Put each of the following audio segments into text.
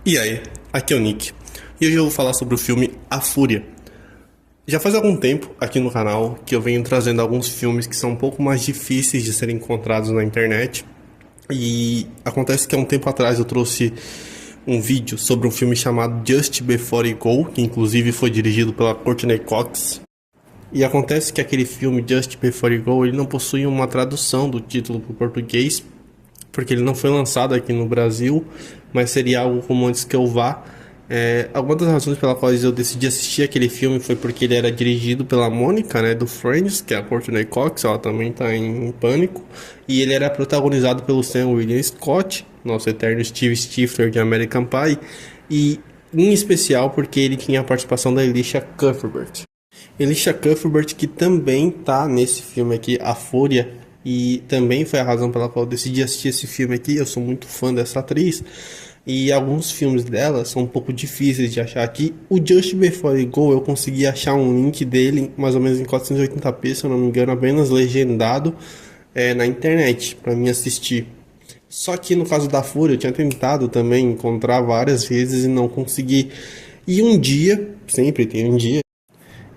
E aí, aqui é o Nick, e hoje eu vou falar sobre o filme A Fúria. Já faz algum tempo aqui no canal que eu venho trazendo alguns filmes que são um pouco mais difíceis de serem encontrados na internet. E acontece que há um tempo atrás eu trouxe um vídeo sobre um filme chamado Just Before You Go, que inclusive foi dirigido pela Courtney Cox. E acontece que aquele filme Just Before You Go, ele não possui uma tradução do título para o português, porque ele não foi lançado aqui no Brasil, mas seria algo como Antes Que Eu Vá. Algumas das razões pelas quais eu decidi assistir aquele filme foi porque ele era dirigido pela Mônica, né, do Friends, que é a Courtney Cox, ela também está em Pânico, e ele era protagonizado pelo Sam William Scott, nosso eterno Steve Stifler de American Pie, e em especial porque ele tinha a participação da Elisha Cuthbert. Elisha Cuthbert, que também tá nesse filme aqui, A Fúria, e também foi a razão pela qual eu decidi assistir esse filme aqui. Eu sou muito fã dessa atriz e alguns filmes dela são um pouco difíceis de achar aqui. O Just Before You Go eu consegui achar um link dele mais ou menos em 480p, se eu não me engano, apenas legendado na internet para mim assistir. Só que no caso da Fúria eu tinha tentado também encontrar várias vezes e não consegui. E um dia, sempre tem um dia,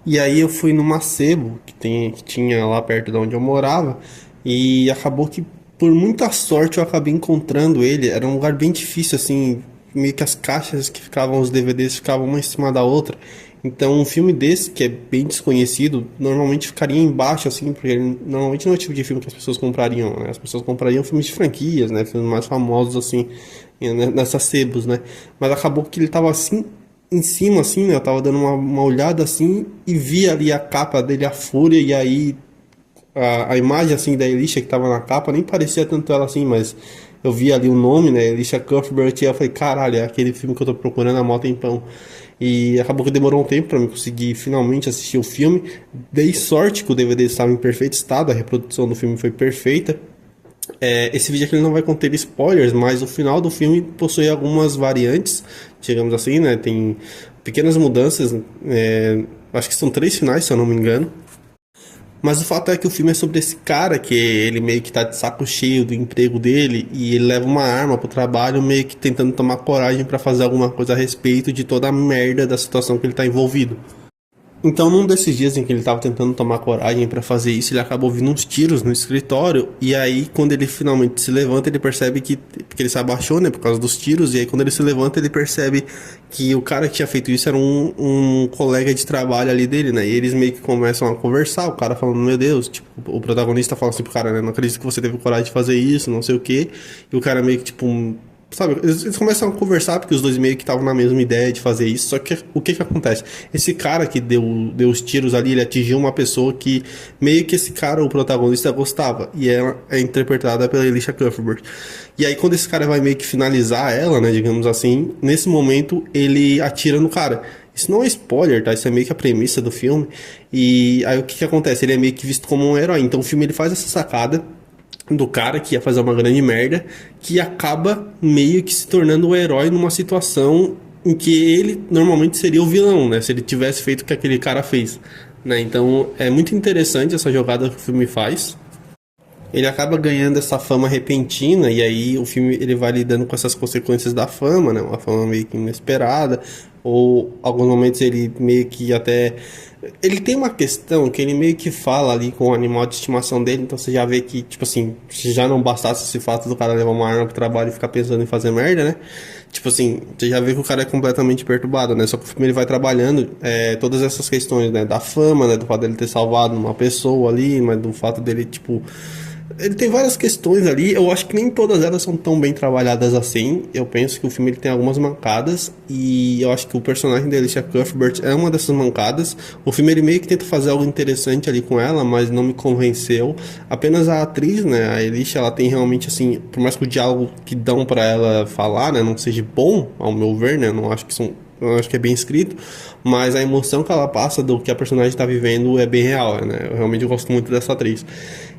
e aí eu fui numa sebo que tinha lá perto de onde eu morava, e acabou que por muita sorte eu acabei encontrando ele. Era um lugar bem difícil, assim, meio que as caixas que ficavam, os DVDs ficavam uma em cima da outra. Então um filme desse, que é bem desconhecido, normalmente ficaria embaixo, assim, porque ele normalmente não é o tipo de filme que as pessoas comprariam, né? As pessoas comprariam filmes de franquias, né? Filmes mais famosos, assim, nessas sebos, né? Mas acabou que ele tava assim em cima, assim, né? Eu tava dando uma olhada assim e vi ali a capa dele, A Fúria, e aí a imagem assim da Elisha que tava na capa nem parecia tanto ela assim, mas eu vi ali o nome, né? Elisha Cuthbert, e eu falei, caralho, é aquele filme que eu tô procurando há mó tempão. E acabou que demorou um tempo pra mim conseguir finalmente assistir o filme. Dei sorte que o DVD estava em perfeito estado, a reprodução do filme foi perfeita. Esse vídeo aqui ele não vai conter spoilers, mas o final do filme possui algumas variantes, digamos assim, né? Tem pequenas mudanças, acho que são 3 finais, se eu não me engano. Mas o fato é que o filme é sobre esse cara que ele meio que tá de saco cheio do emprego dele e ele leva uma arma pro trabalho, meio que tentando tomar coragem pra fazer alguma coisa a respeito de toda a merda da situação que ele tá envolvido. Então, num desses dias em que ele estava tentando tomar coragem para fazer isso, ele acabou ouvindo uns tiros no escritório. E aí, quando ele finalmente se levanta, ele percebe que. Porque ele se abaixou, né, por causa dos tiros. E aí, quando ele se levanta, ele percebe que o cara que tinha feito isso era um colega de trabalho ali dele, né? E eles meio que começam a conversar. O cara falando, meu Deus, tipo, o protagonista fala assim pro cara, né? Não acredito que você teve coragem de fazer isso, não sei o quê. E o cara meio que, tipo. Sabe, eles começam a conversar porque os dois meio que estavam na mesma ideia de fazer isso. Só que o que acontece? Esse cara que deu os tiros ali, ele atingiu uma pessoa que meio que esse cara, o protagonista, gostava. E ela é interpretada pela Elisha Cuthbert. E aí quando esse cara vai meio que finalizar ela, né, digamos assim, nesse momento ele atira no cara. Isso não é spoiler, tá? Isso é meio que a premissa do filme. E aí o que acontece? Ele é meio que visto como um herói. Então o filme ele faz essa sacada do cara que ia fazer uma grande merda, que acaba meio que se tornando o herói numa situação em que ele normalmente seria o vilão, né? Se ele tivesse feito o que aquele cara fez, né? Então é muito interessante essa jogada que o filme faz. Ele acaba ganhando essa fama repentina e aí o filme ele vai lidando com essas consequências da fama, né? Uma fama meio que inesperada, ou alguns momentos ele meio que até ele tem uma questão que ele meio que fala ali com o animal de estimação dele, então você já vê que, tipo assim, se já não bastasse esse fato do cara levar uma arma pro trabalho e ficar pensando em fazer merda, né? Tipo assim, você já vê que o cara é completamente perturbado, né? Só que o filme ele vai trabalhando todas essas questões, né? Da fama, né? Do fato dele ter salvado uma pessoa ali, mas do fato dele, tipo, ele tem várias questões ali, eu acho que nem todas elas são tão bem trabalhadas assim. Eu penso que o filme ele tem algumas mancadas e eu acho que o personagem da Alicia Cuthbert é uma dessas mancadas. O filme ele meio que tenta fazer algo interessante ali com ela, mas não me convenceu. Apenas a atriz, né, a Alicia, ela tem realmente assim, por mais que o diálogo que dão pra ela falar, né, não seja bom, ao meu ver, né, eu acho que é bem escrito, mas a emoção que ela passa do que a personagem está vivendo é bem real, né? Eu realmente gosto muito dessa atriz.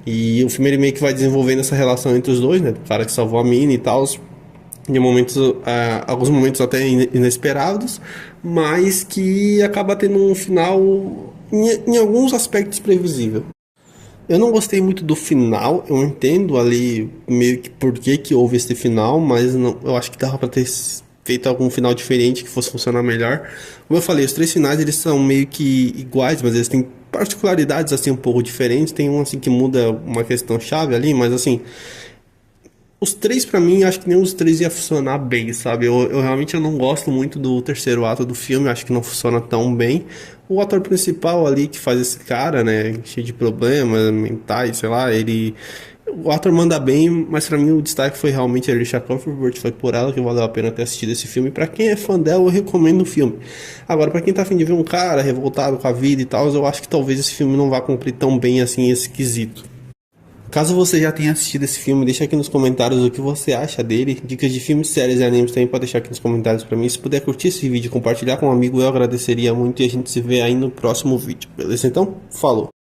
E o filme ele meio que vai desenvolvendo essa relação entre os dois, né? O cara que salvou a mina e tal, em momentos, alguns momentos até inesperados, mas que acaba tendo um final em alguns aspectos previsível. Eu não gostei muito do final, eu entendo ali meio que por que que houve esse final, mas não, eu acho que dava pra ter feito algum final diferente que fosse funcionar melhor. Como eu falei, os três finais eles são meio que iguais, mas eles têm particularidades assim um pouco diferentes. Tem um assim que muda uma questão chave ali, mas assim, os três pra mim, acho que nenhum dos três ia funcionar bem, sabe? Eu realmente eu não gosto muito do terceiro ato do filme, acho que não funciona tão bem. O ator principal ali que faz esse cara, né, cheio de problemas mentais, sei lá, o ator manda bem, mas pra mim o destaque foi realmente a Alicia Cuthbert, foi por ela que valeu a pena ter assistido esse filme. Pra quem é fã dela, eu recomendo o filme. Agora, pra quem tá a fim de ver um cara revoltado com a vida e tal, eu acho que talvez esse filme não vá cumprir tão bem assim esse quesito. Caso você já tenha assistido esse filme, deixa aqui nos comentários o que você acha dele. Dicas de filmes, séries e animes também pode deixar aqui nos comentários pra mim. Se puder curtir esse vídeo e compartilhar com um amigo, eu agradeceria muito e a gente se vê aí no próximo vídeo. Beleza? Então, falou!